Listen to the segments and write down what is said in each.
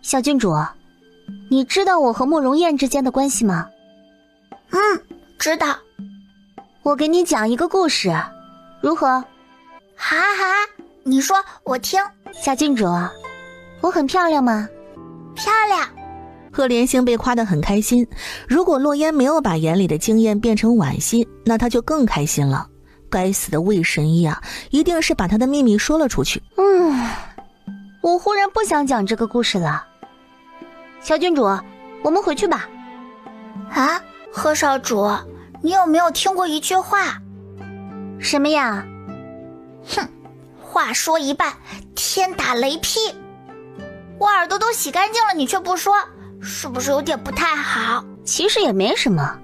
小郡主，你知道我和慕容燕之间的关系吗？知道。我给你讲一个故事，如何？好啊，你说我听。小郡主，我很漂亮吗？漂亮。赫连星被夸得很开心，如果洛烟没有把眼里的惊艳变成惋惜，那他就更开心了。该死的魏神医啊，一定是把他的秘密说了出去。我忽然不想讲这个故事了。小郡主，我们回去吧。啊，贺少主，你有没有听过一句话？什么呀？话说一半，天打雷劈。我耳朵都洗干净了，你却不说，是不是有点不太好？其实也没什么，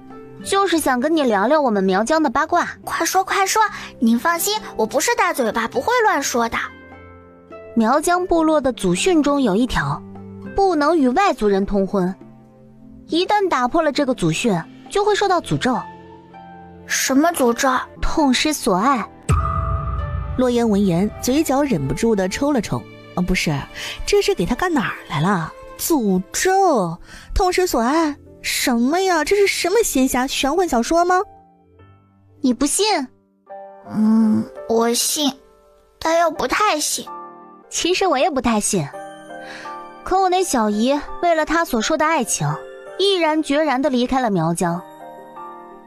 就是想跟你聊聊我们苗疆的八卦。快说快说，您放心，我不是大嘴巴，不会乱说的。苗疆部落的祖训中有一条，不能与外族人通婚，一旦打破了这个祖训，就会受到诅咒。什么诅咒？痛失所爱。洛言闻言，嘴角忍不住地抽了抽。不是，这是给他干哪儿来了？诅咒？痛失所爱？什么呀？这是什么仙侠玄幻小说吗？你不信？我信，但又不太信。其实我也不太信，可我那小姨为了她所说的爱情，毅然决然地离开了苗疆。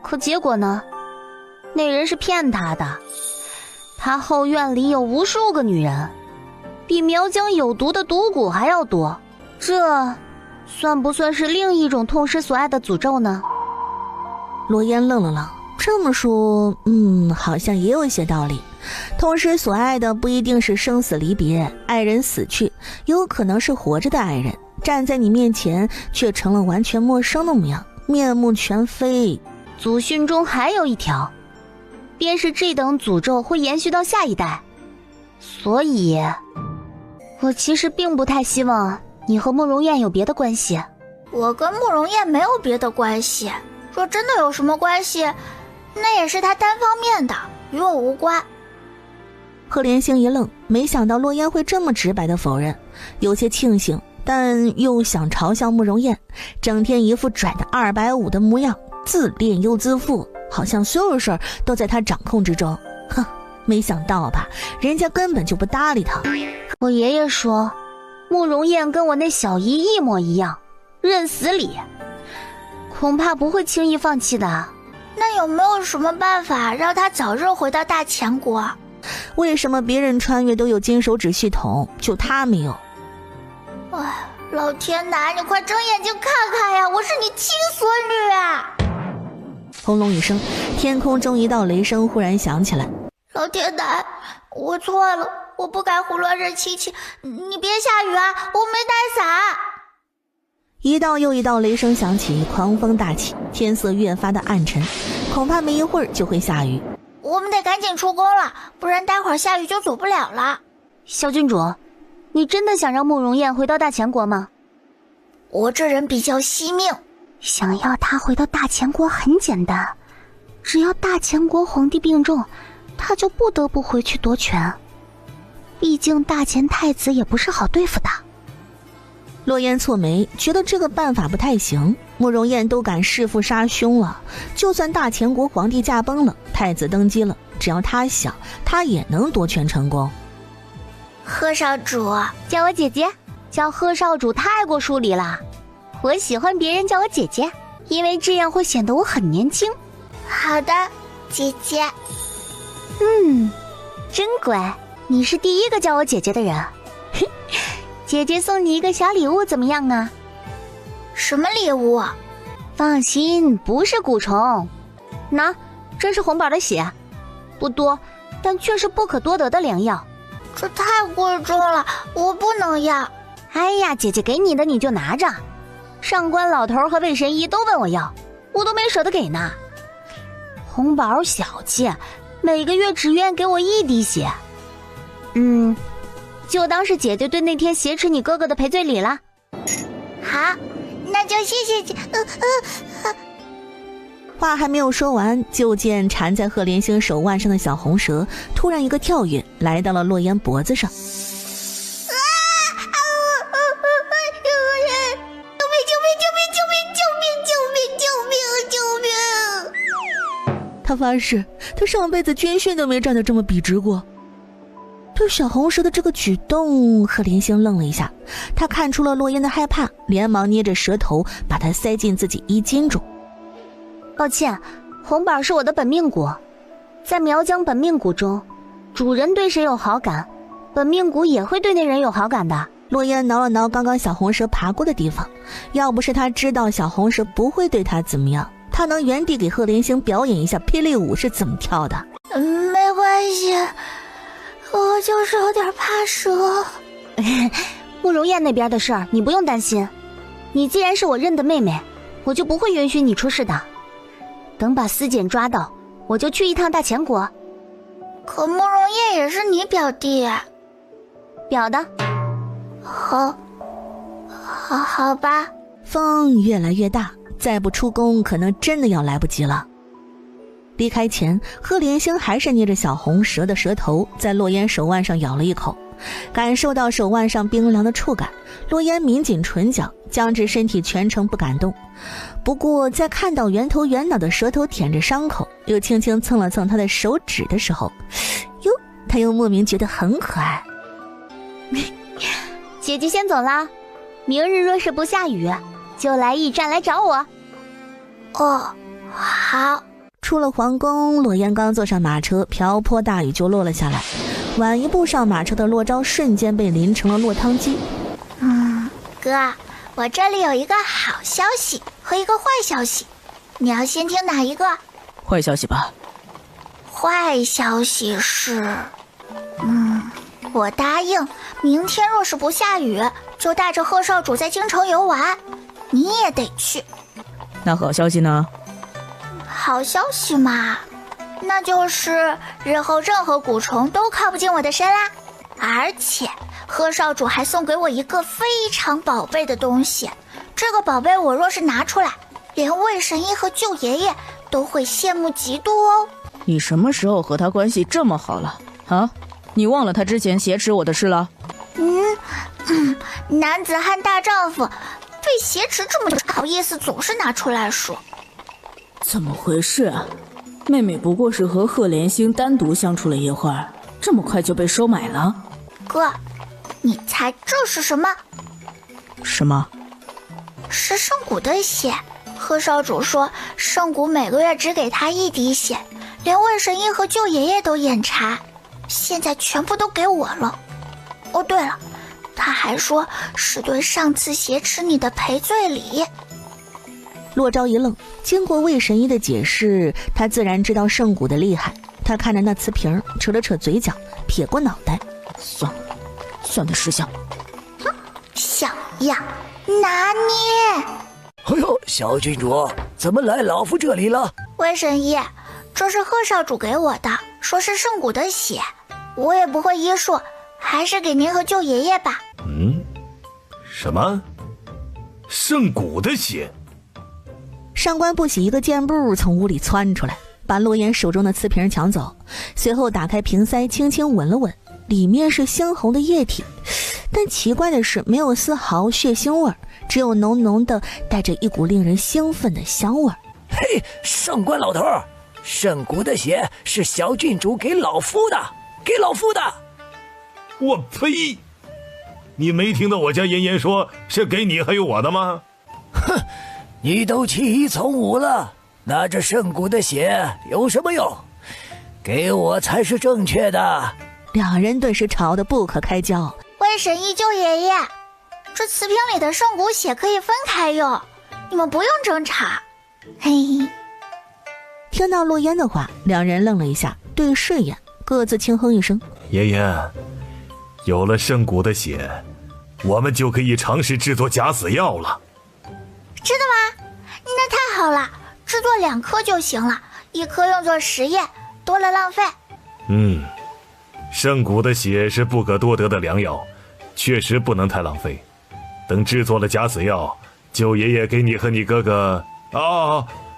可结果呢？那人是骗她的，她后院里有无数个女人，比苗疆有毒的毒蛊还要多，这算不算是另一种痛失所爱的诅咒呢？罗烟愣了愣，这么说，好像也有一些道理。痛失所爱的不一定是生死离别，爱人死去，有可能是活着的爱人站在你面前，却成了完全陌生的模样，面目全非。祖训中还有一条，便是这等诅咒会延续到下一代，所以我其实并不太希望你和慕容燕有别的关系。我跟慕容燕没有别的关系，若真的有什么关系，那也是她单方面的，与我无关。赫连星一愣，没想到洛烟会这么直白的否认，有些庆幸，但又想嘲笑慕容燕，整天一副拽的250的模样，自恋又自负，好像所有事儿都在他掌控之中。没想到吧，人家根本就不搭理他。我爷爷说，慕容燕跟我那小姨一模一样，认死理，恐怕不会轻易放弃的。那有没有什么办法让她早日回到大前国？为什么别人穿越都有金手指系统，就他没有？老天奶，你快睁眼睛看看呀，我是你亲孙女啊！轰隆一声，天空中一道雷声忽然响起来。老天奶，我错了，我不该胡乱认亲戚，你别下雨啊，我没带伞。一道又一道雷声响起，狂风大起，天色越发的暗沉，恐怕没一会儿就会下雨。我们得赶紧出宫了，不然待会儿下雨就走不了了。小郡主，你真的想让慕容燕回到大前国吗？我这人比较惜命，想要她回到大前国很简单，只要大前国皇帝病重，她就不得不回去夺权。毕竟大前太子也不是好对付的。洛烟蹙眉，觉得这个办法不太行。慕容燕都敢弑父杀兄了，就算大前国皇帝驾崩了，太子登基了，只要他想，他也能夺权成功。贺少主，叫我姐姐，叫贺少主太过疏离了。我喜欢别人叫我姐姐，因为这样会显得我很年轻。好的，姐姐。真乖，你是第一个叫我姐姐的人。姐姐送你一个小礼物怎么样啊？什么礼物？放心，不是蛊虫。拿，这是红宝的血，不多，但却是不可多得的良药。这太贵重了，我不能要。哎呀，姐姐给你的你就拿着。上官老头和魏神医都问我要，我都没舍得给呢。红宝小气，每个月只愿给我1滴血。就当是姐姐对那天挟持你哥哥的赔罪礼了。好，那就谢谢姐。话还没有说完，就见缠在赫连星手腕上的小红蛇突然一个跳跃，来到了洛烟脖子上。他发誓，他上辈子军训都没站得这么笔直过。对小红蛇的这个举动，贺连星愣了一下，他看出了洛烟的害怕，连忙捏着蛇头把它塞进自己衣襟中。抱歉，红宝是我的本命骨，在苗疆本命骨中，主人对谁有好感，本命骨也会对那人有好感的。洛烟挠了挠刚刚小红蛇爬过的地方，要不是他知道小红蛇不会对他怎么样，他能原地给贺连星表演一下霹雳舞是怎么跳的。没关系，我就是有点怕蛇。慕容燕那边的事儿你不用担心，你既然是我认的妹妹，我就不会允许你出事的。等把司检抓到，我就去一趟大前国。可慕容燕也是你表弟。表的。好吧。风越来越大，再不出宫可能真的要来不及了。离开前，贺连星还是捏着小红蛇的蛇头在洛烟手腕上咬了一口，感受到手腕上冰凉的触感，洛烟抿紧唇角，僵直身体全程不敢动。不过在看到圆头圆脑的蛇头舔着伤口，又轻轻蹭了蹭他的手指的时候，哟，他又莫名觉得很可爱。姐姐先走啦，明日若是不下雨，就来驿站来找我。哦，好。出了皇宫，洛烟刚坐上马车，瓢泼大雨就落了下来。晚一步上马车的洛昭瞬间被淋成了落汤鸡。哥，我这里有一个好消息和一个坏消息，你要先听哪一个？坏消息吧。坏消息是，我答应明天若是不下雨，就带着贺少主在京城游玩，你也得去。那好消息呢？好消息嘛，那就是日后任何蛊虫都靠不进我的身啦。而且贺少主还送给我一个非常宝贝的东西，这个宝贝我若是拿出来，连魏神医和舅爷爷都会羡慕嫉妒哦。你什么时候和他关系这么好了啊？你忘了他之前挟持我的事了？男子汉大丈夫，被挟持这么久，好意思总是拿出来说。怎么回事啊？妹妹不过是和贺连星单独相处了一会儿，这么快就被收买了？哥，你猜这是什么？什么？是圣谷的血。贺少主说圣谷每个月只给他1滴血，连魏神医和舅爷爷都眼馋，现在全部都给我了。哦对了，他还说是对上次挟持你的赔罪礼。洛昭一愣，经过魏神医的解释，他自然知道圣谷的厉害。他看着那瓷瓶，扯了扯嘴角，撇过脑袋，算了，算他识相。小样，拿捏！哎呦，小郡主，怎么来老夫这里了？魏神医，这是贺少主给我的，说是圣谷的血，我也不会医术，还是给您和舅爷爷吧。什么？圣谷的血？上官不喜一个箭步从屋里窜出来，把洛言手中的瓷瓶抢走，随后打开瓶塞，轻轻闻了闻，里面是猩红的液体，但奇怪的是没有丝毫血腥味，只有浓浓的带着一股令人兴奋的香味。嘿，上官老头，圣谷的血是小郡主给老夫的，给老夫的。我呸！你没听到我家妍妍说是给你还有我的吗？哼，你都弃医从武了，拿着圣谷的血有什么用？给我才是正确的。两人顿时吵得不可开交。魏神医舅爷爷，这瓷瓶里的圣谷血可以分开用，你们不用争吵。嘿，听到洛烟的话，两人愣了一下，对视眼，各自轻哼一声。妍妍，有了圣谷的血，我们就可以尝试制作假死药了。真的吗？那太好了，制作2颗就行了，1颗用作实验，多了浪费。圣谷的血是不可多得的良药，确实不能太浪费。等制作了假死药，舅爷爷给你和你哥哥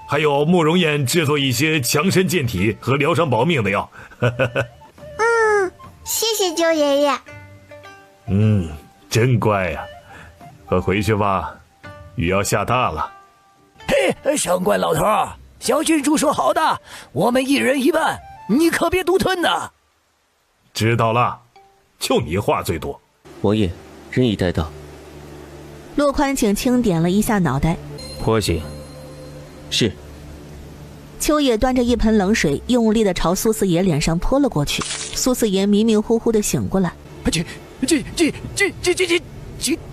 还有慕容燕制作一些强身健体和疗伤保命的药。谢谢舅爷爷。真乖呀，快回去吧，雨要下大了。嘿，上官老头，小郡主说好的，我们一人一半，你可别独吞呐。知道了，就你话最多。王爷，人已带到。骆宽景轻点了一下脑袋，婆媳。是。秋野端着一盆冷水，用力地朝苏四爷脸上泼了过去。苏四爷迷迷糊糊地醒过来。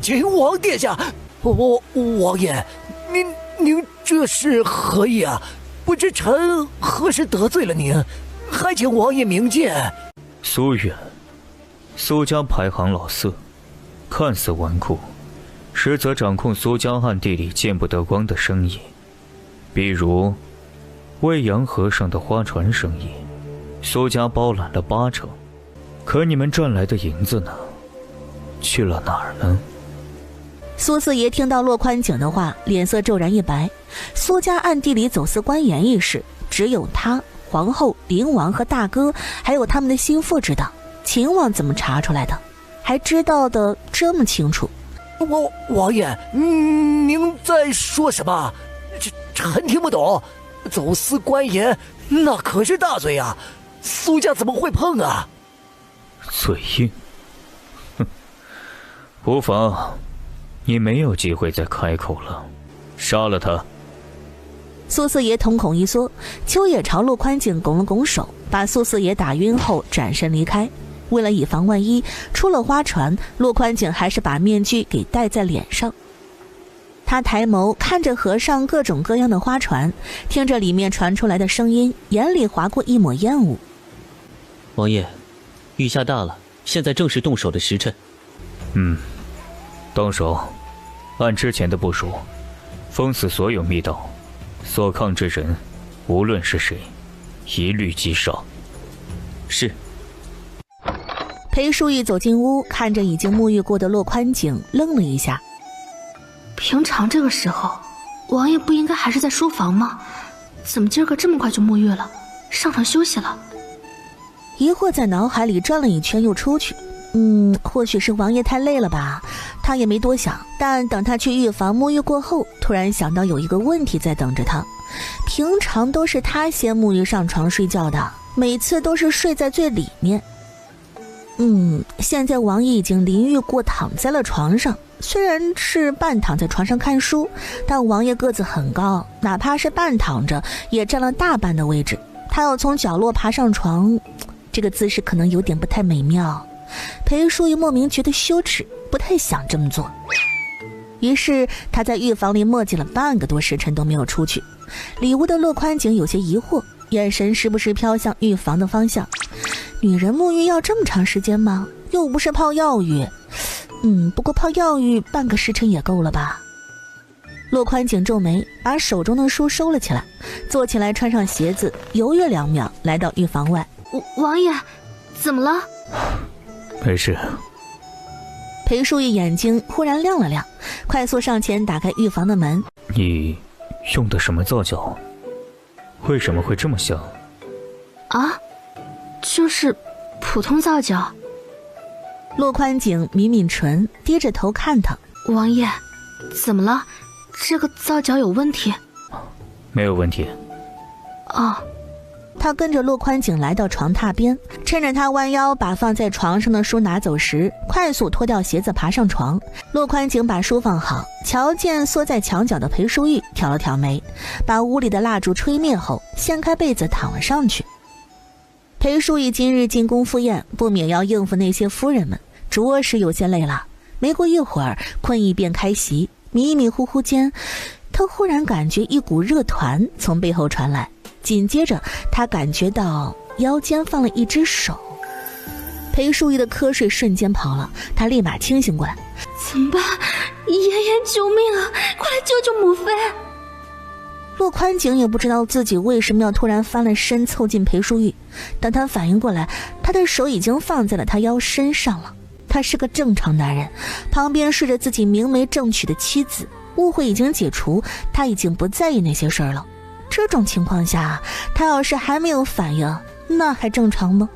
秦王殿下，王爷，您这是何意啊？不知臣何时得罪了您，还请王爷明鉴。苏远，苏家排行老四，看似纨绔，实则掌控苏家暗地里见不得光的生意，比如未阳河上的花船生意，苏家包揽了8成。可你们赚来的银子呢？去了哪儿呢？苏四爷听到骆宽景的话，脸色骤然一白。苏家暗地里走私官盐一事，只有他、皇后、灵王和大哥，还有他们的心腹知道。秦王怎么查出来的？还知道的这么清楚？王爷，您在说什么？臣听不懂。走私官盐，那可是大罪啊！苏家怎么会碰啊？嘴硬，哼，无妨，你没有机会再开口了，杀了他。苏四爷瞳孔一缩，秋野朝骆宽景拱了拱手，把苏四爷打晕后转身离开。为了以防万一，出了花船，骆宽景还是把面具给戴在脸上。他抬眸看着河上各种各样的花船，听着里面传出来的声音，眼里划过一抹厌恶。王爷，雨下大了，现在正是动手的时辰。动手，按之前的部署，封死所有密道，所抗之人，无论是谁，一律击杀。是。裴淑玉走进屋，看着已经沐浴过的骆宽景，愣了一下。平常这个时候，王爷不应该还是在书房吗？怎么今儿个这么快就沐浴了，上床休息了？疑惑在脑海里转了一圈又出去。或许是王爷太累了吧，他也没多想。但等他去浴房沐浴过后，突然想到有一个问题在等着他。平常都是他先沐浴上床睡觉的，每次都是睡在最里面。现在王爷已经淋浴过，躺在了床上。虽然是半躺在床上看书，但王爷个子很高，哪怕是半躺着也占了大半的位置。他要从角落爬上床，这个姿势可能有点不太美妙。裴淑玉莫名觉得羞耻，不太想这么做。于是他在浴房里磨叽了半个多时辰都没有出去。里屋的骆宽景有些疑惑，眼神时不时飘向浴房的方向。女人沐浴要这么长时间吗？又不是泡药浴。不过泡药浴半个时辰也够了吧。骆宽景皱眉，把手中的书收了起来，坐起来穿上鞋子，犹豫2秒，来到浴房外。王爷，怎么了？没事。裴淑玉眼睛忽然亮了亮，快速上前打开浴房的门。你用的什么皂角？为什么会这么香？啊，就是普通皂角。骆宽景抿抿唇，低着头看他。王爷，怎么了？这个皂角有问题？没有问题。他跟着骆宽景来到床榻边，趁着他弯腰把放在床上的书拿走时，快速脱掉鞋子爬上床。骆宽景把书放好，瞧见缩在墙角的裴淑玉，挑了挑眉，把屋里的蜡烛吹灭后，掀开被子躺了上去。裴淑玉今日进宫赴宴，不免要应付那些夫人们，着实有些累了。没过一会儿，困意便开袭，迷迷糊糊间，他忽然感觉一股热团从背后传来，紧接着他感觉到腰间放了一只手。裴淑玉的瞌睡瞬间跑了，他立马清醒过来。怎么办？爷爷救命啊！快来救救母妃！骆宽景也不知道自己为什么要突然翻了身凑近裴淑玉，等他反应过来，他的手已经放在了他腰身上了。他是个正常男人，旁边睡着自己明媒正娶的妻子，误会已经解除，他已经不在意那些事儿了。这种情况下，他要是还没有反应，那还正常吗？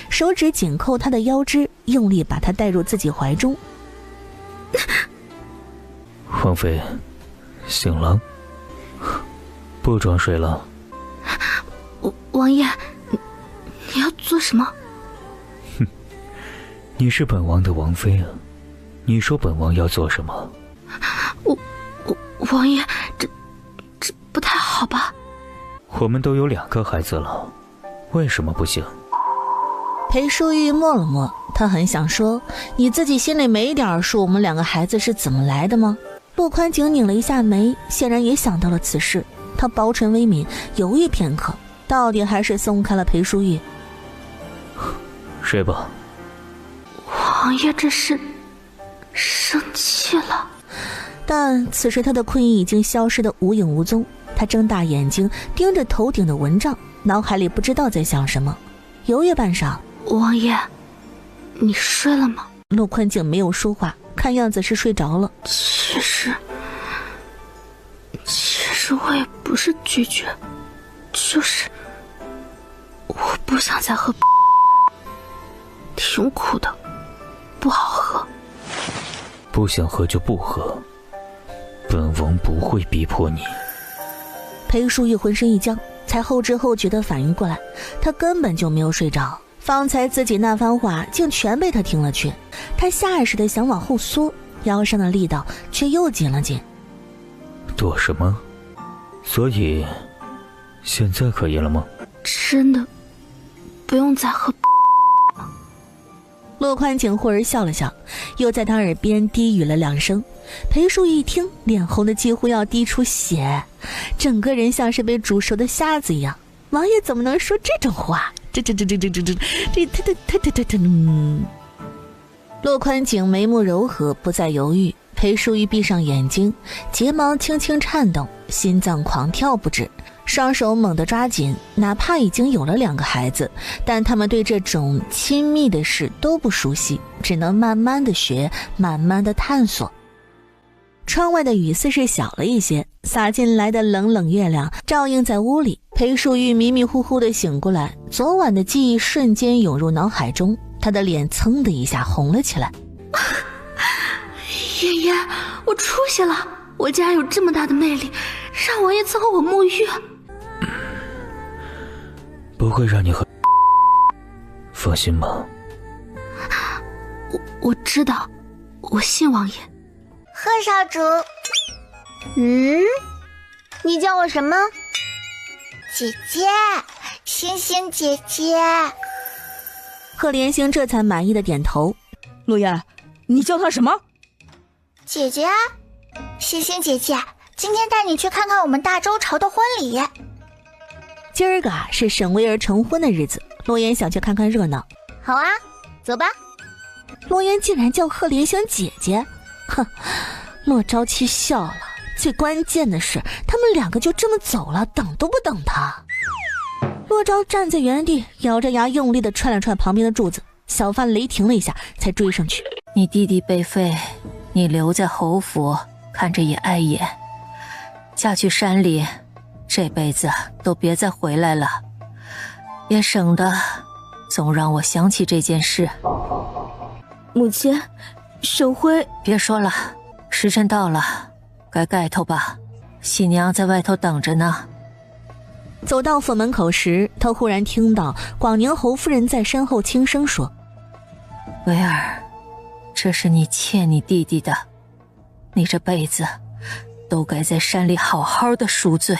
手指紧扣他的腰肢，用力把他带入自己怀中。王妃醒了，不装睡了。王爷，你要做什么？哼，你是本王的王妃啊，你说本王要做什么？王爷，这不太好吧？我们都有2个孩子了，为什么不行？裴淑玉默了默，她很想说，你自己心里没点数，我们2个孩子是怎么来的吗？陆宽景拧了一下眉，显然也想到了此事。他薄唇微抿，犹豫片刻，到底还是松开了裴淑玉。睡吧。王爷这是生气了。但此时他的困意已经消失得无影无踪，他睁大眼睛盯着头顶的蚊帐，脑海里不知道在想什么，犹豫半晌。王爷，你睡了吗？陆宽景没有说话，看样子是睡着了。其实我也不是拒绝，就是我不想再喝，挺苦的，不好喝。不想喝就不喝，本王不会逼迫你。裴淑玉浑身一僵，才后知后觉地反应过来，他根本就没有睡着，方才自己那番话竟全被他听了去。他下意识地想往后缩，腰上的力道却又紧了紧。躲什么？所以现在可以了吗？真的不用再喝。陆宽景忽而笑了笑，又在他耳边低语了2声。裴淑玉一听，脸红的几乎要滴出血，整个人像是被煮熟的虾子一样。王爷怎么能说这种话？陆宽景眉目柔和，不再犹豫。裴淑玉闭上眼睛，睫毛轻轻颤动，心脏狂跳不止，双手猛地抓紧。哪怕已经有了2个孩子，但他们对这种亲密的事都不熟悉，只能慢慢的学，慢慢的探索。窗外的雨似是小了一些，洒进来的冷冷月亮照映在屋里。裴淑玉迷迷糊糊的醒过来，昨晚的记忆瞬间涌入脑海中，她的脸噌的一下红了起来。爷爷，我出息了，我竟然有这么大的魅力，让王爷伺候我沐浴。不会让你喝，放心吧。我知道，我信王爷。贺少主。你叫我什么？姐姐，星星姐姐。贺连星这才满意的点头。陆言，你叫她什么？姐姐啊，星星姐姐，今天带你去看看我们大周朝的婚礼。今儿个是沈巍儿成婚的日子，洛言想去看看热闹。好啊，走吧。洛言竟然叫贺连星姐姐，哼！洛朝七笑了。最关键的是，他们2个就这么走了，等都不等他。洛朝站在原地，咬着牙用力地踹了踹旁边的柱子。小范雷霆了一下，才追上去。你弟弟被废，你留在侯府看着也碍眼，嫁去山里，这辈子都别再回来了，也省得总让我想起这件事。母亲，沈辉，别说了，时辰到了，该盖头吧，喜娘在外头等着呢。走到府门口时，他忽然听到广宁侯夫人在身后轻声说：维儿，这是你欠你弟弟的，你这辈子都该在山里好好的赎罪。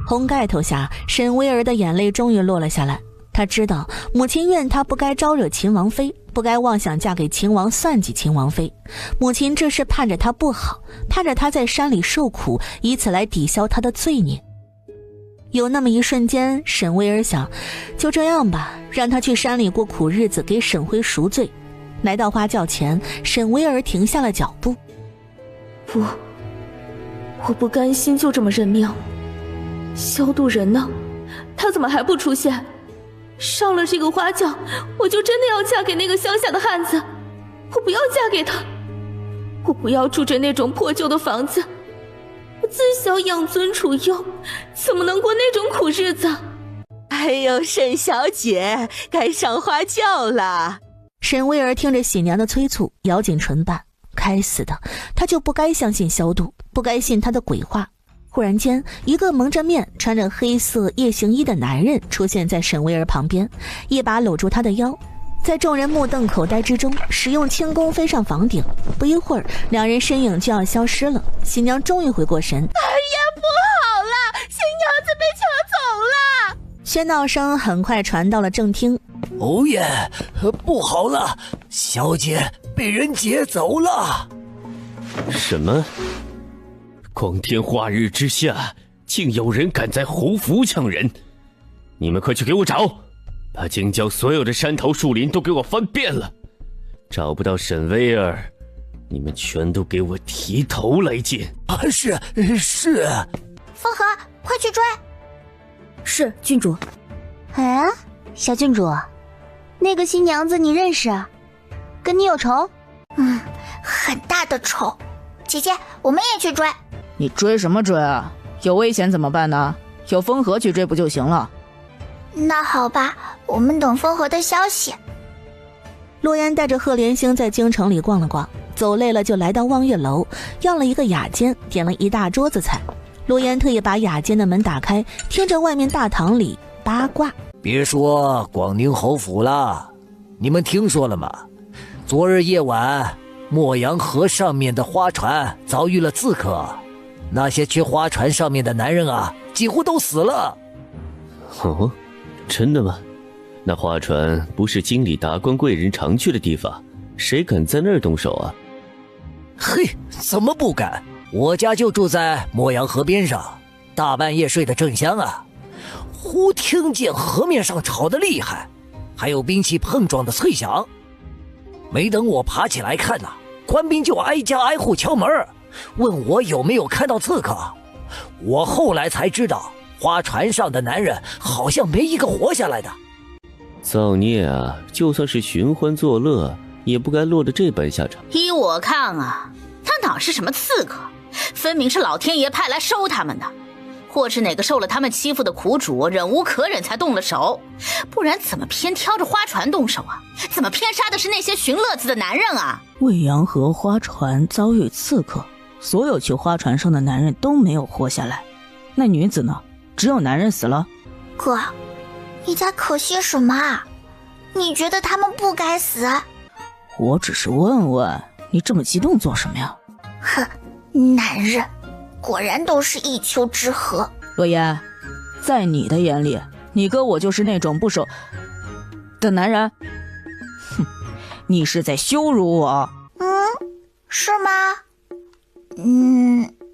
红盖头下，沈薇儿的眼泪终于落了下来。她知道母亲怨她不该招惹秦王妃，不该妄想嫁给秦王，算计秦王妃。母亲这是盼着她不好，盼着她在山里受苦，以此来抵消她的罪孽。有那么一瞬间，沈薇儿想，就这样吧，让她去山里过苦日子，给沈辉赎罪。来到花轿前，沈薇儿停下了脚步。我不甘心就这么认命。萧度人呢？他怎么还不出现？上了这个花轿，我就真的要嫁给那个乡下的汉子。我不要嫁给他，我不要住着那种破旧的房子。我自小养尊处优，怎么能过那种苦日子？哎呦，沈小姐，该上花轿了。沈薇儿听着喜娘的催促，咬紧唇瓣。该死的，她就不该相信萧度，不该信他的鬼话。忽然间，一个蒙着面、穿着黑色夜行衣的男人出现在沈巍儿旁边，一把搂住她的腰，在众人目瞪口呆之中，使用轻功飞上房顶。不一会儿，两人身影就要消失了。新娘终于回过神：“哎呀，不好了，新娘子被抢走了！”喧闹声很快传到了正厅。欧耶，不好了，小姐被人劫走了！什么？光天化日之下，竟有人敢在侯府抢人！你们快去给我找，把京郊所有的山头树林都给我翻遍了。找不到沈薇儿，你们全都给我提头来见！是。风和，快去追！是，郡主。哎，小郡主，那个新娘子你认识？跟你有仇？很大的仇。姐姐，我们也去追。你追什么追啊？有危险怎么办呢？有风和去追不就行了？那好吧，我们等风和的消息。洛烟带着贺连星在京城里逛了逛，走累了就来到望月楼，要了一个雅间，点了一大桌子菜。洛烟特意把雅间的门打开，听着外面大堂里八卦。别说广宁侯府了，你们听说了吗？昨日夜晚，莫阳河上面的花船遭遇了刺客，那些去花船上面的男人啊，几乎都死了。哦，真的吗？那花船不是京里达官贵人常去的地方，谁敢在那儿动手啊？嘿，怎么不敢？我家就住在莫阳河边上，大半夜睡得正香啊，忽听见河面上吵得厉害，还有兵器碰撞的脆响。没等我爬起来看官兵就挨家挨户敲门，问我有没有看到刺客。我后来才知道，花船上的男人好像没一个活下来的。造孽啊！就算是寻欢作乐，也不该落得这般下场。依我看啊，他哪是什么刺客，分明是老天爷派来收他们的，或是哪个受了他们欺负的苦主忍无可忍才动了手，不然怎么偏挑着花船动手啊？怎么偏杀的是那些寻乐子的男人啊？未阳河花船遭遇刺客，所有去花船上的男人都没有活下来，那女子呢？只有男人死了。哥，你在可惜什么啊？你觉得他们不该死？我只是问问，你这么激动做什么呀？哼，男人果然都是一丘之貉。洛言，在你的眼里，你哥我就是那种不守的男人？哼，你是在羞辱我。是吗？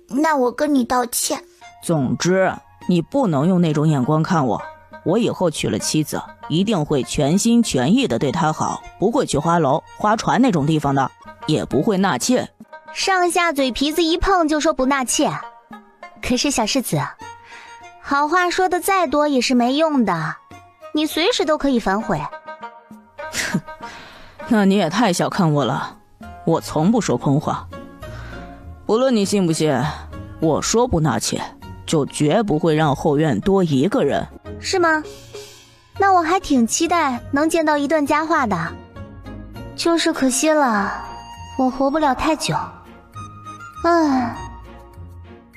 那我跟你道歉。总之，你不能用那种眼光看我。我以后娶了妻子，一定会全心全意的对她好，不会去花楼、花船那种地方的，也不会纳妾。上下嘴皮子一碰就说不纳妾，可是小世子，好话说的再多也是没用的，你随时都可以反悔。哼，那你也太小看我了，我从不说空话。不论你信不信，我说不纳妾，就绝不会让后院多一个人。是吗？那我还挺期待能见到一段佳话的，就是可惜了，我活不了太久。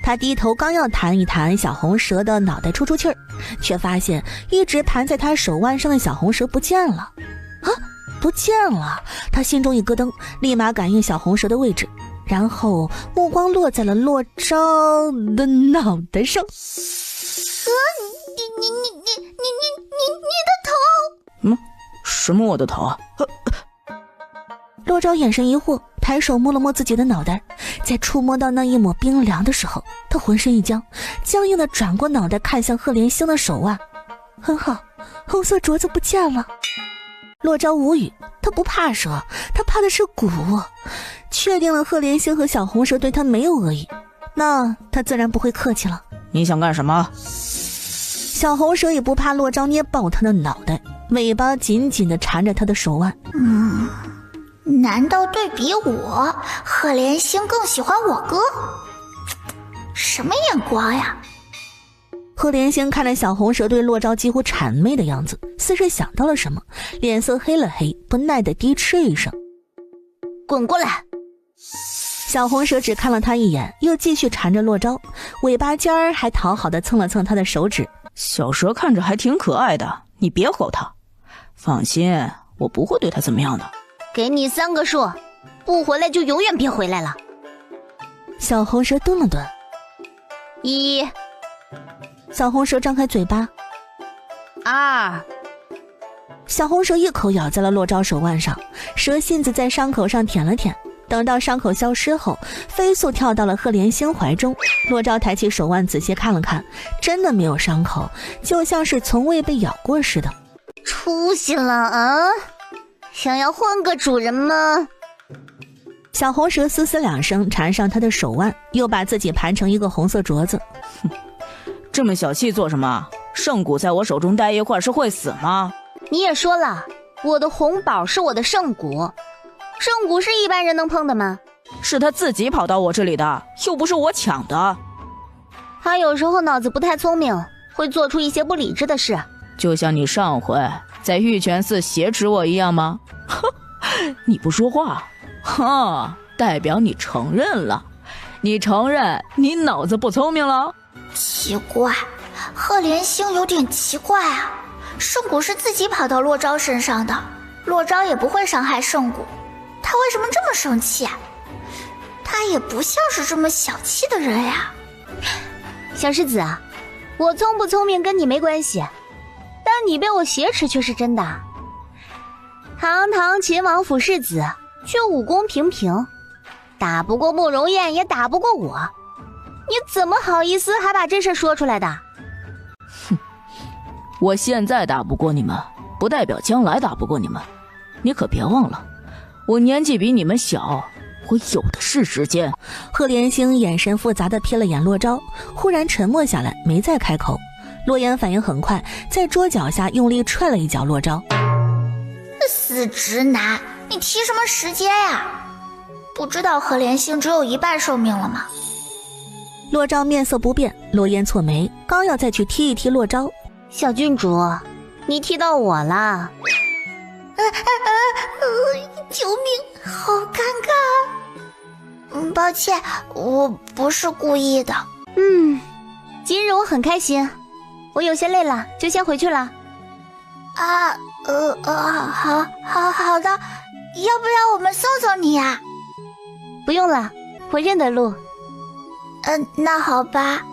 他低头刚要弹一弹小红蛇的脑袋出气儿，却发现一直盘在他手腕上的小红蛇不见了。不见了！他心中一咯噔，立马感应小红蛇的位置，然后目光落在了洛昭的脑袋上。你的头！什么我的头啊？洛昭眼神疑惑，抬手摸了摸自己的脑袋，在触摸到那一抹冰凉的时候，他浑身一僵，僵硬的转过脑袋看向贺连星的手腕。很好，红色镯子不见了。洛昭无语，他不怕蛇，他怕的是蛊。确定了贺连星和小红蛇对他没有恶意，那他自然不会客气了。你想干什么？小红蛇也不怕洛昭捏爆他的脑袋，尾巴紧紧地缠着他的手腕。难道对比我，贺连星更喜欢我哥？什么眼光呀！贺连星看着小红蛇对洛昭几乎谄媚的样子，似是想到了什么，脸色黑了黑，不耐地低嗤一声：“滚过来！”小红蛇只看了他一眼，又继续缠着洛昭，尾巴尖儿还讨好的蹭了蹭他的手指。小蛇看着还挺可爱的，你别吼它。放心，我不会对它怎么样的。给你3个数，不回来就永远别回来了。小红蛇顿了顿。1。小红蛇张开嘴巴。2。小红蛇一口咬在了洛昭手腕上，蛇信子在伤口上舔了舔。等到伤口消失后，飞速跳到了赫连星怀中。洛昭抬起手腕仔细看了看，真的没有伤口，就像是从未被咬过似的。出息了啊！想要换个主人吗？小红蛇嘶嘶2声缠上他的手腕，又把自己盘成一个红色镯子。这么小气做什么？圣骨在我手中待一会儿是会死吗？你也说了，我的红宝是我的圣骨，圣骨是一般人能碰的吗？是他自己跑到我这里的，又不是我抢的。他有时候脑子不太聪明，会做出一些不理智的事。就像你上回在玉泉寺挟持我一样吗？你不说话，代表你承认了。你承认你脑子不聪明了？奇怪，赫连星有点奇怪啊。圣骨是自己跑到洛昭身上的，洛昭也不会伤害圣骨，他为什么这么生气啊？他也不像是这么小气的人呀。小狮子啊，我聪不聪明跟你没关系，但你被我挟持却是真的。堂堂秦王府世子，却武功平平，打不过慕容燕，也打不过我，你怎么好意思还把这事说出来的？哼，我现在打不过你们，不代表将来打不过你们。你可别忘了，我年纪比你们小，我有的是时间。赫连星眼神复杂地瞥了眼洛昭，忽然沉默下来，没再开口。洛言反应很快，在桌脚下用力踹了一脚洛昭。死直男，你提什么时间呀？不知道赫连星只有一半寿命了吗？洛昭面色不变，洛言蹙眉，刚要再去踢一踢洛昭。小郡主，你踢到我了。救命，好尴尬。抱歉，我不是故意的。今日我很开心，我有些累了，就先回去了。好的，要不要我们送送你呀？不用了，我认得路。那好吧。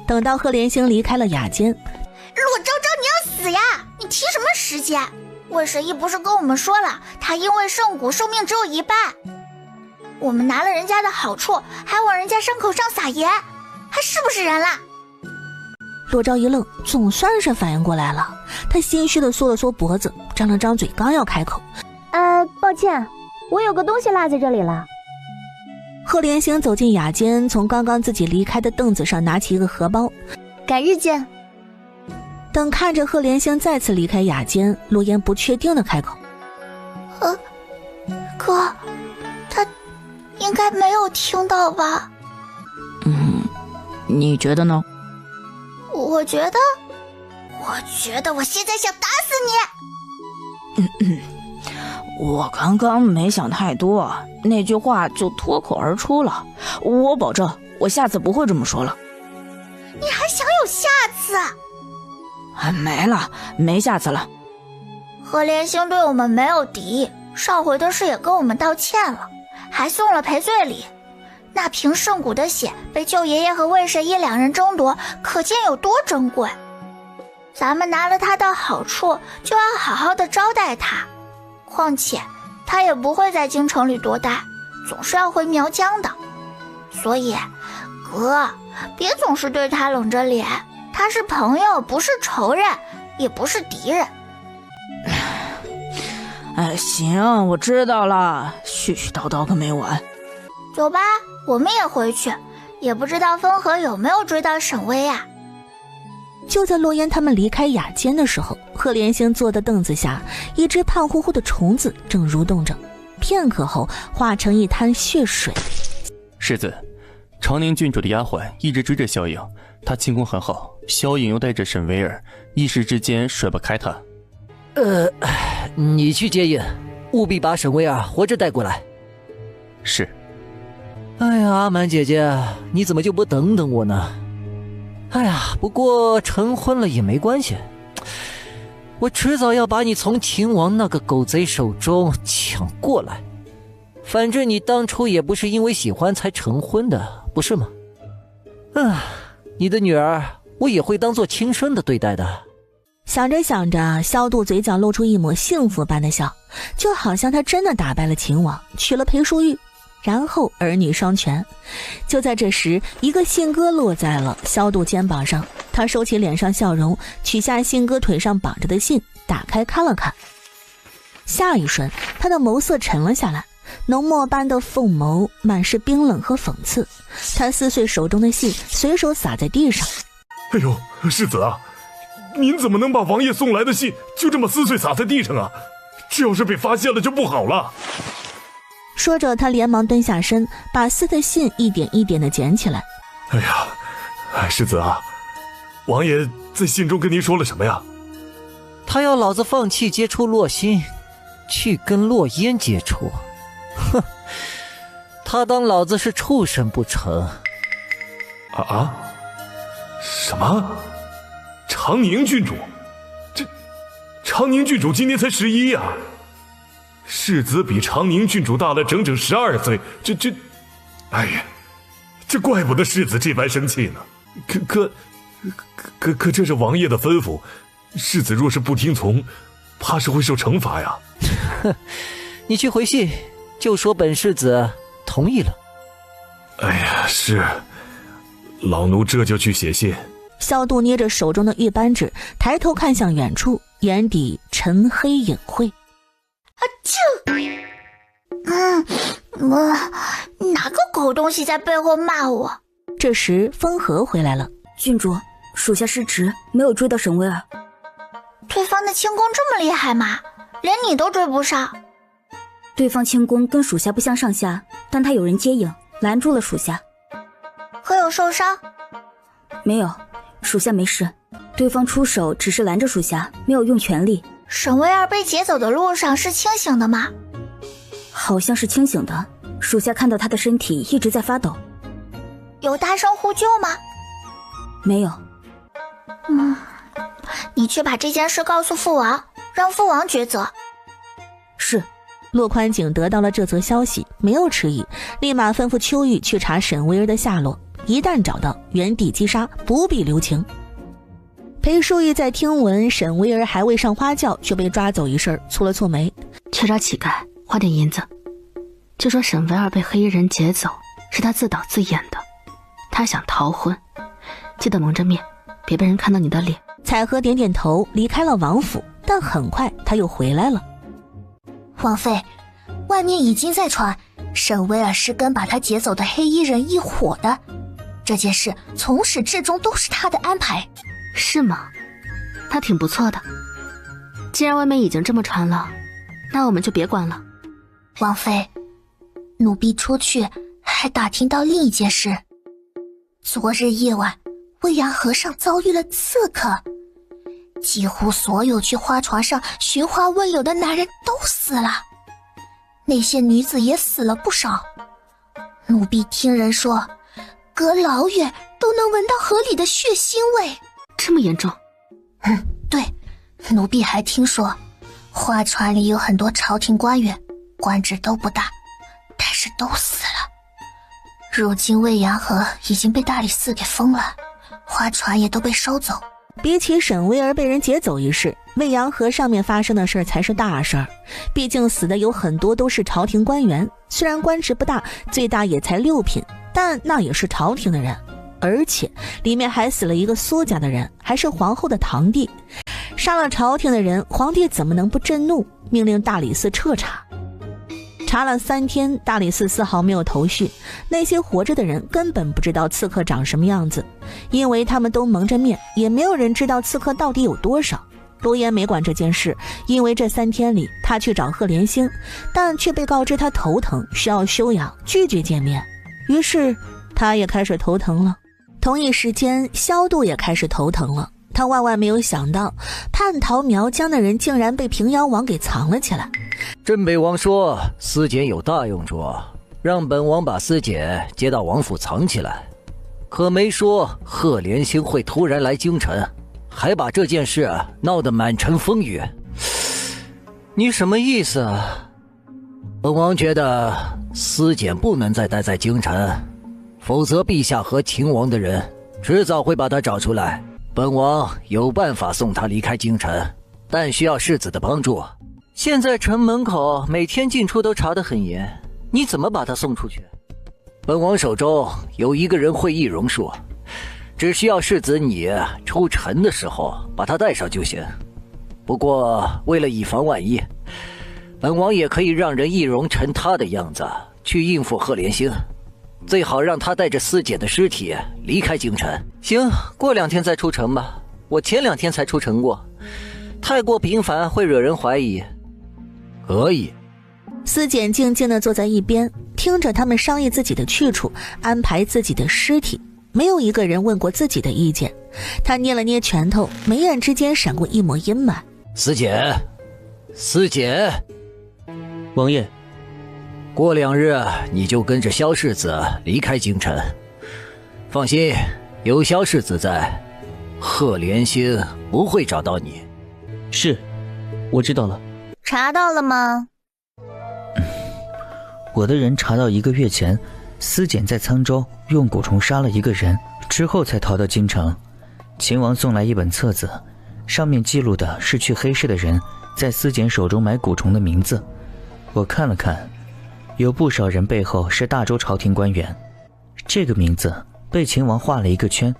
等到赫连星离开了雅间，洛昭昭，你要死呀！你提什么时间？魏神医不是跟我们说了，他因为圣骨寿命只有一半。我们拿了人家的好处，还往人家伤口上撒盐，还是不是人啦？洛昭一愣，总算是反应过来了。他心虚地缩了缩脖子，张了张嘴，刚要开口。抱歉，我有个东西落在这里了。赫连星走进雅间，从刚刚自己离开的凳子上拿起一个荷包。改日见。等看着赫连星再次离开雅间，洛言不确定地开口：哥，他应该没有听到吧？你觉得呢？我觉得我现在想打死你。我刚刚没想太多，那句话就脱口而出了。我保证，我下次不会这么说了。你还想有下次？没了，没下次了。赫连星对我们没有敌意，上回的事也跟我们道歉了，还送了赔罪礼。那瓶圣骨的血被舅爷爷和魏神医两人争夺，可见有多珍贵。咱们拿了他的好处，就要好好的招待他。况且他也不会在京城里多待，总是要回苗疆的。所以哥，别总是对他冷着脸，他是朋友，不是仇人，也不是敌人。行，我知道了，絮絮叨叨个没完。走吧，我们也回去，也不知道风和有没有追到沈巍啊。就在洛言他们离开雅间的时候，赫连星坐的凳子下，一只胖乎乎的虫子正蠕动着，片刻后化成一滩血水。世子，长宁郡主的丫鬟一直追着萧颖，她轻功很好，萧颖又带着沈维儿，一时之间甩不开她。你去接应，务必把沈维儿活着带过来。是。哎呀，阿满姐姐，你怎么就不等等我呢？哎呀，不过成婚了也没关系，我迟早要把你从秦王那个狗贼手中抢过来。反正你当初也不是因为喜欢才成婚的，不是吗？你的女儿我也会当做亲生的对待的。想着想着，萧度嘴角露出一抹幸福般的笑，就好像他真的打败了秦王，娶了裴淑玉，然后儿女双全。就在这时，一个信鸽落在了萧度肩膀上，他收起脸上笑容，取下信鸽腿上绑着的信，打开看了看。下一瞬，他的眸色沉了下来，浓墨般的凤眸满是冰冷和讽刺。他撕碎手中的信，随手撒在地上。哎呦，世子啊，您怎么能把王爷送来的信就这么撕碎撒在地上啊？这要是被发现了就不好了。说着，他连忙蹲下身，把撕的信一点一点地捡起来。哎呀，世子啊，王爷在信中跟您说了什么呀？他要老子放弃接触洛心，去跟洛烟接触。哼，他当老子是畜生不成？什么？长宁郡主？这长宁郡主今年才11呀！世子比长宁郡主大了整整12岁，哎呀，这怪不得世子这般生气呢。可这是王爷的吩咐，世子若是不听从，怕是会受惩罚呀。哼，你去回信，就说本世子同意了。哎呀，是，老奴这就去写信。萧度捏着手中的玉扳指，抬头看向远处，眼底沉黑隐晦。哪个狗东西在背后骂我？这时风和回来了。郡主，属下失职，没有追到沈薇儿。对方的轻功这么厉害吗？连你都追不上。对方轻功跟属下不相上下，但他有人接应，拦住了属下。可有受伤？没有，属下没事。对方出手只是拦着属下，没有用全力。沈薇儿被劫走的路上是清醒的吗？好像是清醒的，属下看到他的身体一直在发抖。有大声呼救吗？没有。你去把这件事告诉父王，让父王抉择。是。洛宽景得到了这则消息，没有迟疑，立马吩咐秋玉去查沈薇儿的下落，一旦找到，原地击杀，不必留情。裴淑玉在听闻沈薇儿还未上花轿就被抓走一事，蹙了蹙眉。去找乞丐花点银子，就说沈薇儿被黑衣人劫走，是他自导自演的。他想逃婚，记得蒙着面，别被人看到你的脸。彩荷点点头，离开了王府，但很快他又回来了。王妃，外面已经在传沈薇儿是跟把他劫走的黑衣人一伙的，这件事从始至终都是他的安排。是吗？他挺不错的。既然外面已经这么传了，那我们就别管了。王妃，奴婢出去还打听到另一件事。昨日夜晚，未央河上遭遇了刺客，几乎所有去花船上寻花问柳的男人都死了，那些女子也死了不少。奴婢听人说，隔老远都能闻到河里的血腥味。这么严重？对，奴婢还听说花船里有很多朝廷官员，官职都不大，但是都死了。如今未央河已经被大理寺给封了，花船也都被收走。比起沈薇儿被人劫走一事，未央河上面发生的事才是大事儿。毕竟死的有很多都是朝廷官员，虽然官职不大，最大也才6品，但那也是朝廷的人，而且里面还死了一个苏家的人，还是皇后的堂弟。杀了朝廷的人，皇帝怎么能不震怒，命令大理寺彻查。查了3天，大理寺丝毫没有头绪，那些活着的人根本不知道刺客长什么样子，因为他们都蒙着面，也没有人知道刺客到底有多少。罗颜没管这件事，因为这3天里他去找贺连兴，但却被告知他头疼，需要休养，拒绝见面。于是他也开始头疼了。同一时间，萧度也开始头疼了。他万万没有想到，叛逃苗疆的人竟然被平阳王给藏了起来。镇北王说，私检有大用处，让本王把司简接到王府藏起来，可没说贺连兴会突然来京城，还把这件事闹得满城风雨。你什么意思啊？本王觉得司简不能再待在京城，否则陛下和秦王的人迟早会把他找出来。本王有办法送他离开京城，但需要世子的帮助。现在城门口每天进出都查得很严，你怎么把他送出去？本王手中有一个人会易容术，只需要世子你出城的时候把他带上就行。不过为了以防万一，本王也可以让人易容成他的样子去应付贺连兴，最好让他带着司简的尸体离开京城。行，过2天再出城吧，我前2天才出城过，太过频繁会惹人怀疑。可以。司简静静地坐在一边，听着他们商议自己的去处，安排自己的尸体，没有一个人问过自己的意见。他捏了捏拳头，眉眼之间闪过一抹阴霾。司简，司简，王爷，过2日你就跟着萧世子离开京城。放心，有萧世子在，贺连兴不会找到你。是，我知道了。查到了吗？我的人查到1个月前，司简在沧州用蛊虫杀了一个人，之后才逃到京城。秦王送来一本册子，上面记录的是去黑市的人在司简手中买蛊虫的名字。我看了看，有不少人背后是大周朝廷官员，这个名字被秦王画了一个圈，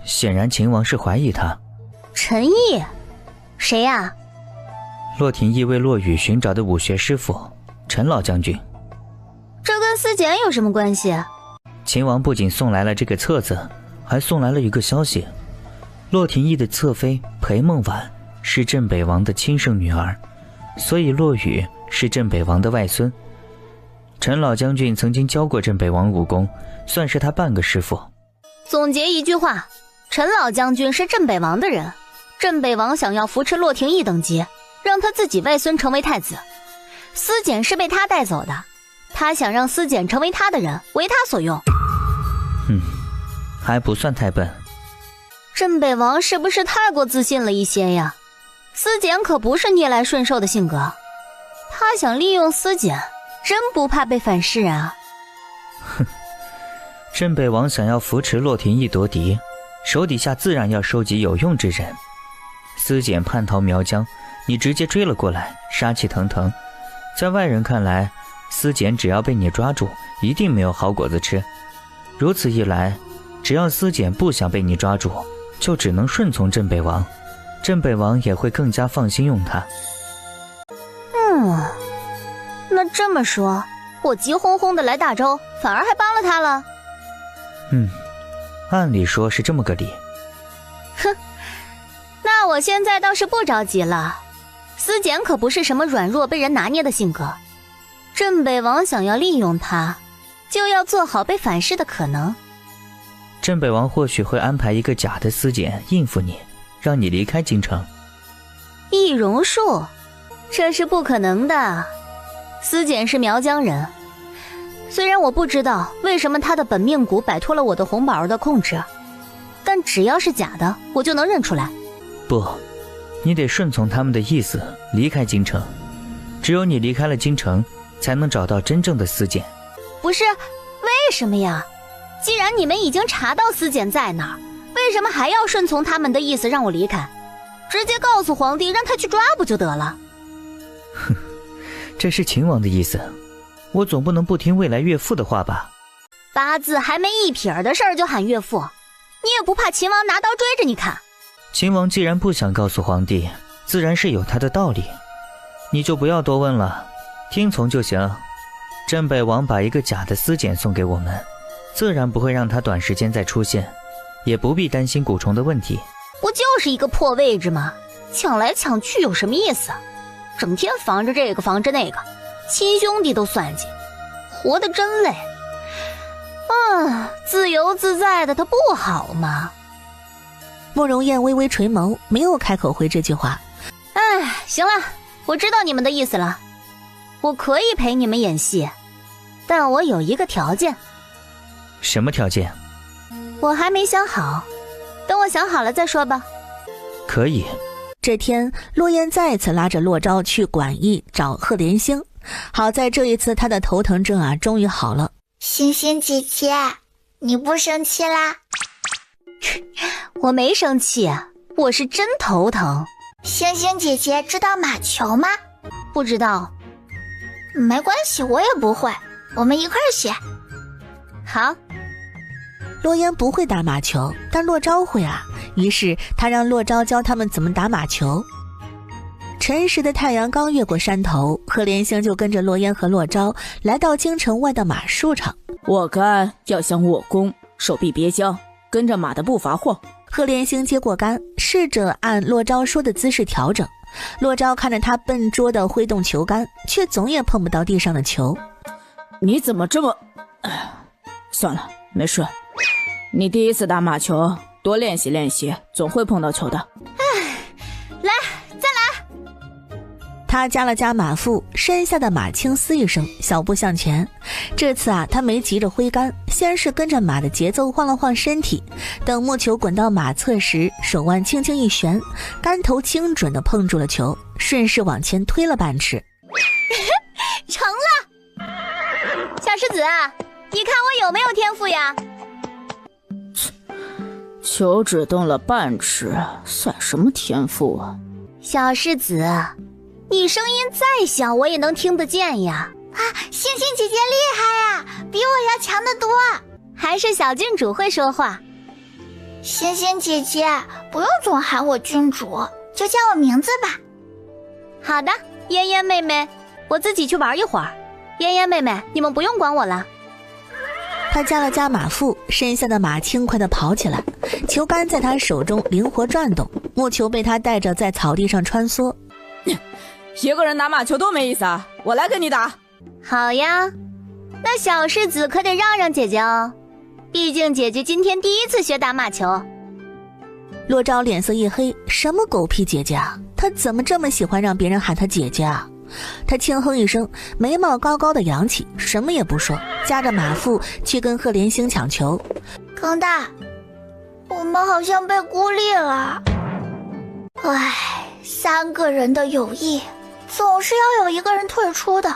显然秦王是怀疑他。陈毅？谁呀？骆廷义为骆羽寻找的武学师傅陈老将军。这跟司简有什么关系？秦王不仅送来了这个册子，还送来了一个消息，骆廷义的侧妃裴梦婉是镇北王的亲生女儿，所以骆羽是镇北王的外孙。陈老将军曾经教过镇北王武功，算是他半个师傅。总结一句话，陈老将军是镇北王的人，镇北王想要扶持骆廷义等级，让他自己外孙成为太子。司简是被他带走的，他想让司简成为他的人，为他所用。还不算太笨。镇北王是不是太过自信了一些呀？司简可不是逆来顺受的性格，他想利用司简，真不怕被反噬啊。镇北王想要扶持骆廷义夺嫡，手底下自然要收集有用之人。司简叛逃苗疆，你直接追了过来，杀气腾腾。在外人看来，司简只要被你抓住，一定没有好果子吃。如此一来，只要司简不想被你抓住，就只能顺从镇北王，镇北王也会更加放心用他。那这么说，我急哄哄的来大周，反而还帮了他了。按理说是这么个理。哼，那我现在倒是不着急了。司简可不是什么软弱被人拿捏的性格，镇北王想要利用他，就要做好被反噬的可能。镇北王或许会安排一个假的司简应付你，让你离开京城。易容术，这是不可能的。司简是苗疆人，虽然我不知道为什么他的本命蛊摆脱了我的红宝儿的控制，但只要是假的，我就能认出来。不，你得顺从他们的意思，离开京城。只有你离开了京城，才能找到真正的司简。不是，为什么呀？既然你们已经查到司简在哪儿，为什么还要顺从他们的意思让我离开？直接告诉皇帝让他去抓不就得了？这是秦王的意思，我总不能不听未来岳父的话吧？八字还没一撇的事儿就喊岳父，你也不怕秦王拿刀追着你看？秦王既然不想告诉皇帝，自然是有他的道理，你就不要多问了，听从就行。镇北王把一个假的司简送给我们，自然不会让他短时间再出现，也不必担心蛊虫的问题。不就是一个破位置吗？抢来抢去有什么意思？整天防着这个防着那个，亲兄弟都算计，活得真累。自由自在的他不好吗？慕容燕微微垂眸，没有开口回这句话。行了，我知道你们的意思了，我可以陪你们演戏，但我有一个条件。什么条件？我还没想好，等我想好了再说吧。可以。这天，洛烟再次拉着洛昭去馆驿找赫连星。好在这一次他的头疼症啊终于好了。星星姐姐，你不生气啦？我没生气，我是真头疼。星星姐姐知道马球吗？不知道。没关系，我也不会，我们一块儿学。好。洛烟不会打马球，但洛昭会啊，于是他让洛昭教他们怎么打马球。辰时的太阳刚越过山头，赫连星就跟着洛烟和洛昭来到京城外的马术场。握杆要像握弓，手臂别僵，跟着马的步伐晃。赫连星接过杆，试着按洛昭说的姿势调整。洛昭看着他笨拙地挥动球杆，却总也碰不到地上的球。你怎么这么……算了，没事。你第一次打马球，多练习练习，总会碰到球的。来，再来。他加了加马腹，身下的马轻嘶一声，小步向前。这次啊，他没急着挥杆，先是跟着马的节奏晃了晃身体，等木球滚到马侧时，手腕轻轻一旋，杆头精准地碰住了球，顺势往前推了半尺。成了！小狮子啊，你看我有没有天赋呀？球只动了半尺，算什么天赋啊？小狮子，你声音再小我也能听得见呀！啊，星星姐姐厉害呀，比我要强得多。还是小郡主会说话。星星姐姐，不用总喊我郡主，就叫我名字吧。好的，嫣嫣妹妹，我自己去玩一会儿。嫣嫣妹妹，你们不用管我了。他加了加马腹，身下的马轻快地跑起来，球杆在他手中灵活转动，木球被他带着在草地上穿梭。一个人打马球多没意思啊，我来跟你打。好呀，那小狮子可得让让姐姐哦，毕竟姐姐今天第一次学打马球。洛昭脸色一黑，什么狗屁姐姐啊，他怎么这么喜欢让别人喊他姐姐啊？他轻哼一声，眉毛高高的扬起，什么也不说，夹着马腹去跟赫连星抢球。康大，我们好像被孤立了。唉，3个人的友谊总是要有一个人退出的。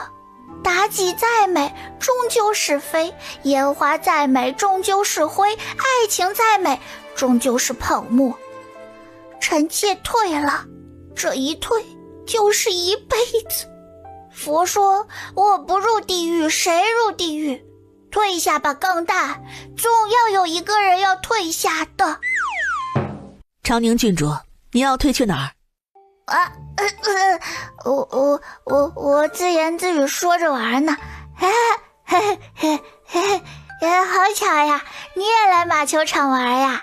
妲己再美终究是妃，烟花再美终究是灰，爱情再美终究是泡沫。臣妾退了，这一退就是一辈子。佛说我不入地狱谁入地狱，退下吧更大，总要有一个人要退下的。长宁郡主，你要退去哪儿？我自言自语说着玩呢。好巧呀，你也来马球场玩呀？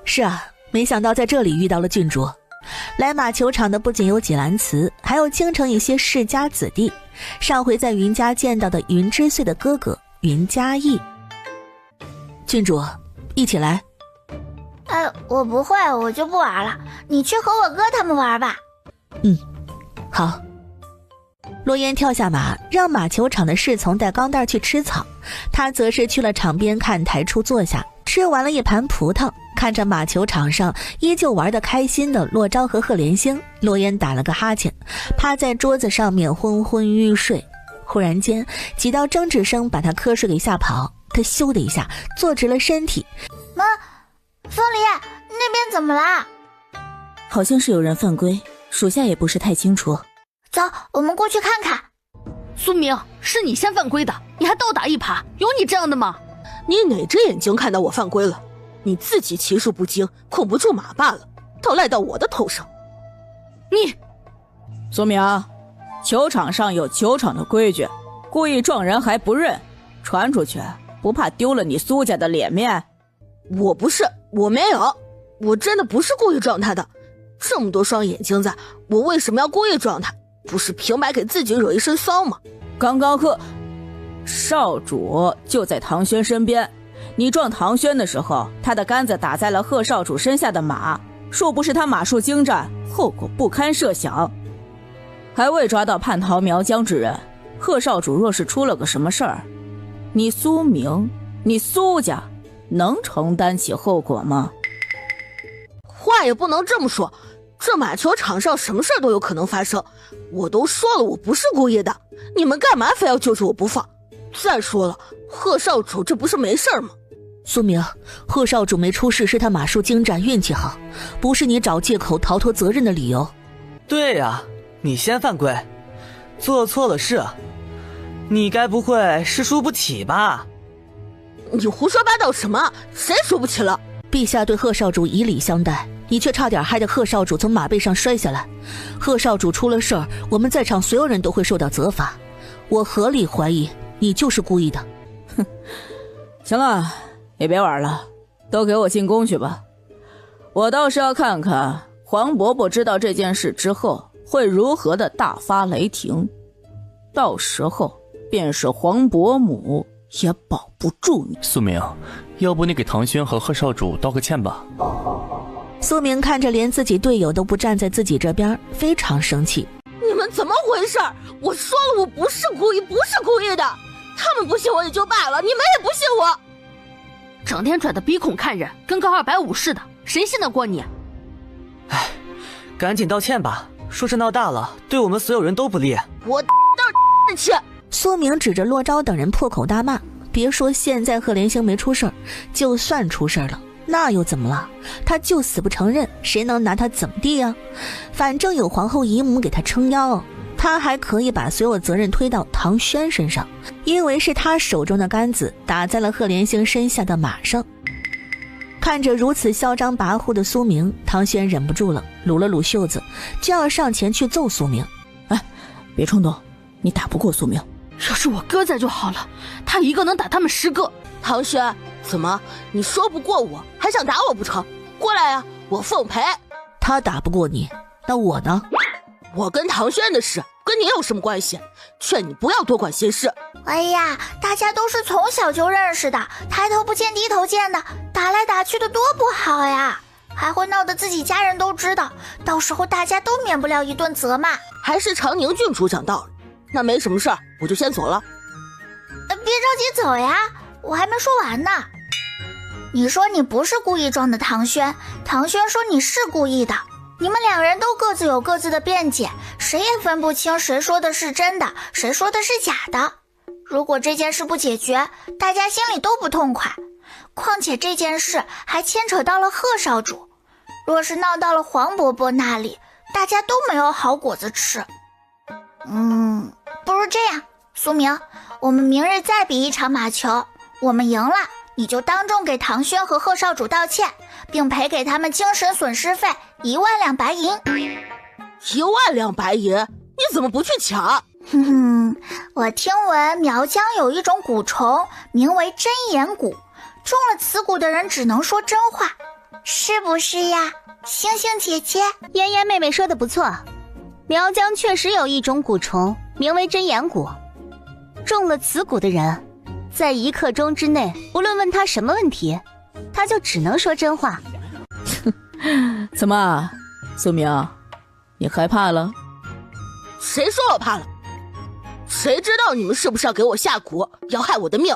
是啊，没想到在这里遇到了郡主。来马球场的不仅有纪兰慈，还有京城一些世家子弟。上回在云家见到的云之岁的哥哥云嘉义。郡主，一起来。我不会，我就不玩了，你去和我哥他们玩吧。好。洛烟跳下马，让马球场的侍从带钢蛋去吃草，他则是去了场边看台处坐下，吃完了一盘葡萄，看着马球场上依旧玩得开心的洛昭和赫连星，洛烟打了个哈欠，趴在桌子上面昏昏欲睡。忽然间几道争执声把他瞌睡给吓跑，他咻的一下坐直了身体。妈，风离，那边怎么啦？好像是有人犯规，属下也不是太清楚。走，我们过去看看。苏明，是你先犯规的，你还倒打一耙，有你这样的吗？你哪只眼睛看到我犯规了？你自己骑术不精，控不住马罢了，倒赖到我的头上。你，苏明，球场上有球场的规矩，故意撞人还不认，传出去不怕丢了你苏家的脸面？我不是，我没有，我真的不是故意撞他的。这么多双眼睛在，我为什么要故意撞他？不是平白给自己惹一身骚吗？刚刚贺少主就在唐轩身边，你撞唐轩的时候，他的杆子打在了贺少主身下的马，若不是他马术精湛，后果不堪设想。还未抓到叛逃苗疆之人，贺少主若是出了个什么事儿，你苏明，你苏家能承担起后果吗？话也不能这么说，这马球场上什么事都有可能发生。我都说了我不是故意的，你们干嘛非要揪着我不放？再说了，贺少主这不是没事吗？苏明，贺少主没出事是他马术精湛，运气好，不是你找借口逃脱责任的理由。对呀，你先犯规，做错了事，你该不会是输不起吧？你胡说八道什么？谁输不起了？陛下对贺少主以礼相待，你却差点害得贺少主从马背上摔下来。贺少主出了事儿，我们在场所有人都会受到责罚。我合理怀疑你就是故意的。哼，行了，也别玩了，都给我进宫去吧。我倒是要看看黄伯伯知道这件事之后会如何的大发雷霆，到时候便是黄伯母也保不住你。苏明，要不你给唐轩和贺少主道个歉吧。苏明看着连自己队友都不站在自己这边，非常生气。你们怎么回事？我说了我不是故意，不是故意的。他们不信我也就罢了，你们也不信我。整天拽得鼻孔看人，跟个250似的，谁信得过你？哎，赶紧道歉吧，说是闹大了，对我们所有人都不利。我道歉！苏明指着骆昭等人破口大骂。别说现在贺连兴没出事儿，就算出事了，那又怎么了？他就死不承认，谁能拿他怎么地呀？反正有皇后姨母给他撑腰，他还可以把所有责任推到唐轩身上，因为是他手中的杆子打在了贺连兴身下的马上。看着如此嚣张跋扈的苏明，唐轩忍不住了，撸了撸袖子，就要上前去揍苏明。哎，别冲动，你打不过苏明。要是我哥在就好了，他一个能打他们10个。唐轩，怎么你说不过我，还想打我不成？过来呀，我奉陪。他打不过你，那我呢？我跟唐轩的事跟你有什么关系？劝你不要多管闲事。哎呀，大家都是从小就认识的，抬头不见低头见的，打来打去的多不好呀，还会闹得自己家人都知道，到时候大家都免不了一顿责骂。还是长宁郡主讲道理。那没什么事儿，我就先走了。别着急走呀，我还没说完呢。你说你不是故意撞的唐轩，唐轩说你是故意的，你们两人都各自有各自的辩解，谁也分不清谁说的是真的，谁说的是假的。如果这件事不解决，大家心里都不痛快。况且这件事还牵扯到了贺少主，若是闹到了黄伯伯那里，大家都没有好果子吃。不如这样，苏明，我们明日再比一场马球，我们赢了，你就当众给唐轩和贺少主道歉，并赔给他们精神损失费1万两白银。1万两白银？你怎么不去抢？我听闻苗疆有一种蛊虫，名为真言蛊，中了此蛊的人只能说真话，是不是呀？星星姐姐，嫣嫣妹妹说的不错，苗疆确实有一种蛊虫，名为真言蛊，中了此蛊的人，在1刻钟之内，无论问他什么问题，他就只能说真话。怎么，苏明，你害怕了？谁说我怕了？谁知道你们是不是要给我下蛊，要害我的命？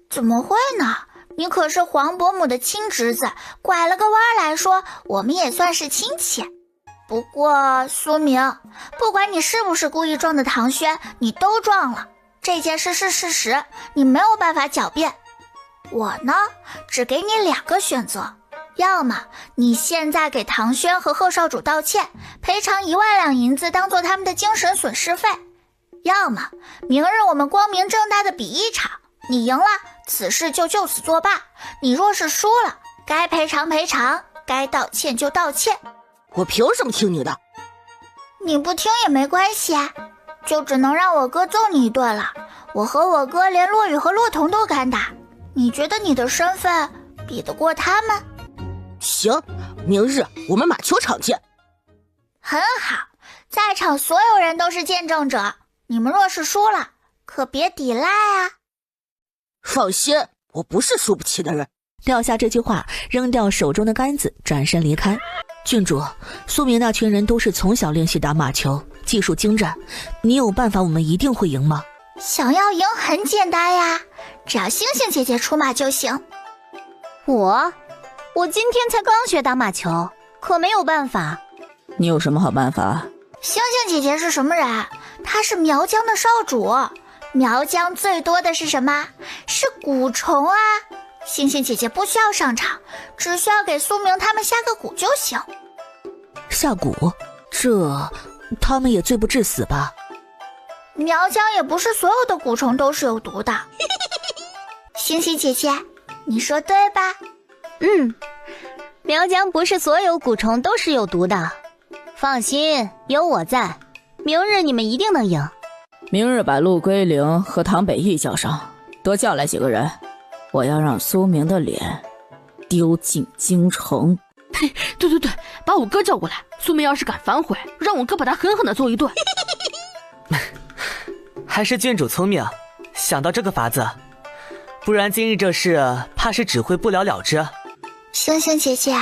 怎么会呢？你可是黄伯母的亲侄子，拐了个弯来说，我们也算是亲戚。不过苏明，不管你是不是故意撞的唐轩，你都撞了，这件事是事实，你没有办法狡辩。我呢，只给你2个选择，要么你现在给唐轩和贺少主道歉，赔偿1万两银子当做他们的精神损失费，要么明日我们光明正大的比一场，你赢了，此事就就此作罢，你若是输了，该赔偿赔偿，该道歉就道歉。我凭什么听你的？你不听也没关系啊，就只能让我哥揍你一顿了。我和我哥连骆雨和骆童都敢打，你觉得你的身份比得过他们？行，明日我们马球场见。很好，在场所有人都是见证者，你们若是输了，可别抵赖啊。放心，我不是输不起的人。撂下这句话，扔掉手中的杆子，转身离开。郡主，苏明那群人都是从小练习打马球，技术精湛，你有办法我们一定会赢吗？想要赢很简单呀，只要星星姐姐出马就行。我今天才刚学打马球，可没有办法。你有什么好办法？星星姐姐是什么人？她是苗疆的少主。苗疆最多的是什么？是蛊虫啊。星星姐姐不需要上场，只需要给苏明他们下个蛊就行。下蛊？这他们也罪不至死吧？苗疆也不是所有的蛊虫都是有毒的。星星姐姐，你说对吧？苗疆不是所有蛊虫都是有毒的。放心，有我在，明日你们一定能赢。明日把陆归灵和唐北义叫上，多叫来几个人，我要让苏明的脸丢进京城。嘿，对，把我哥叫过来，苏明要是敢反悔，让我哥把他狠狠地揍一顿。还是郡主聪明，想到这个法子，不然今日这事怕是只会不了了之。星星姐姐，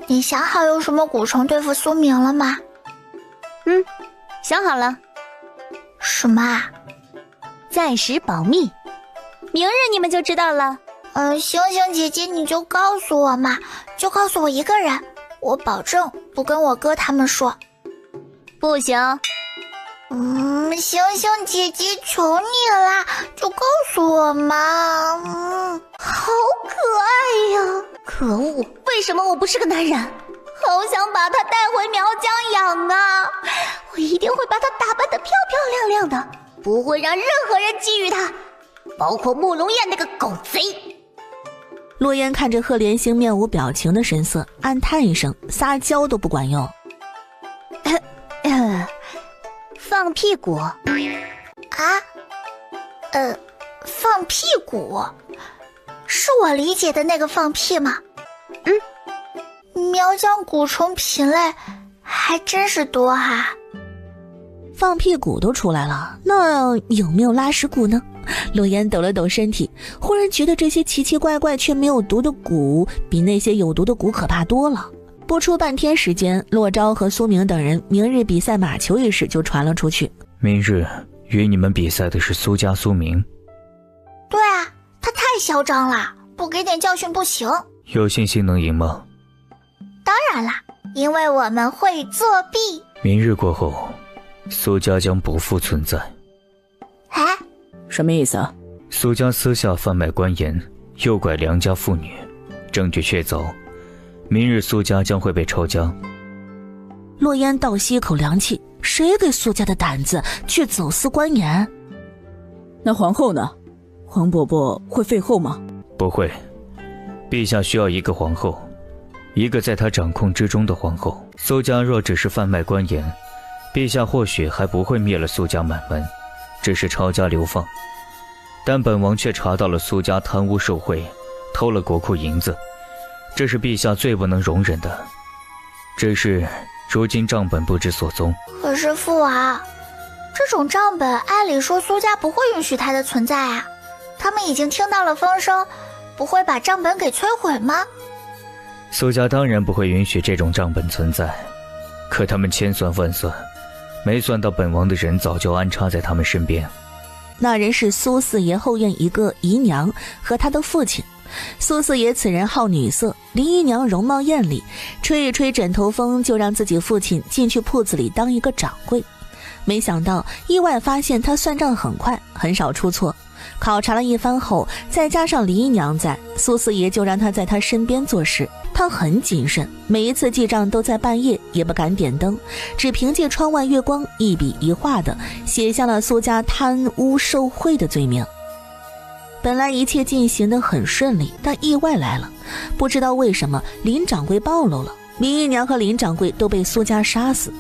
你想好用什么蛊虫对付苏明了吗？想好了。什么啊？暂时保密，明日你们就知道了。星星姐姐，你就告诉我嘛，就告诉我一个人，我保证不跟我哥他们说。不行。星星姐姐，求你啦，就告诉我嘛。好可爱呀！可恶，为什么我不是个男人？好想把他带回苗疆养啊！我一定会把他打扮得漂漂亮亮的，不会让任何人觊觎他，包括慕容燕那个狗贼。洛烟看着贺连星面无表情的神色，暗叹一声，撒娇都不管用。放屁股啊？放屁股？是我理解的那个放屁吗？苗疆蛊虫品类还真是多哈。放屁蛊都出来了，那有没有拉屎蛊呢？洛言抖了抖身体，忽然觉得这些奇奇怪怪却没有毒的蛊比那些有毒的蛊可怕多了。不出半天时间，洛昭和苏明等人明日比赛马球一事就传了出去。明日与你们比赛的是苏家苏明。对啊，他太嚣张了，不给点教训不行。有信心能赢吗？当然啦，因为我们会作弊。明日过后，苏家将不复存在。什么意思啊？苏家私下贩卖官盐，诱拐良家妇女，证据确凿，明日苏家将会被抄家。洛烟倒吸一口凉气，谁给苏家的胆子去走私官盐？那皇后呢？黄伯伯会废后吗？不会，陛下需要一个皇后，一个在他掌控之中的皇后。苏家若只是贩卖官盐，陛下或许还不会灭了苏家满门，只是抄家流放。但本王却查到了苏家贪污受贿，偷了国库银子，这是陛下最不能容忍的。只是如今账本不知所踪。可是父王，这种账本按理说苏家不会允许它的存在啊，他们已经听到了风声，不会把账本给摧毁吗？苏家当然不会允许这种账本存在，可他们千算万算，没算到本王的人早就安插在他们身边。那人是苏四爷后院一个姨娘和他的父亲。苏四爷此人好女色，林姨娘容貌艳丽，吹一吹枕头风就让自己父亲进去铺子里当一个掌柜。没想到意外发现他算账很快，很少出错。考察了一番后，再加上林姨娘在，苏四爷就让他在他身边做事。他很谨慎，每一次记账都在半夜，也不敢点灯，只凭借窗外月光一笔一画的写下了苏家贪污受贿的罪名。本来一切进行得很顺利，但意外来了。不知道为什么林掌柜暴露了，林姨娘和林掌柜都被苏家杀死。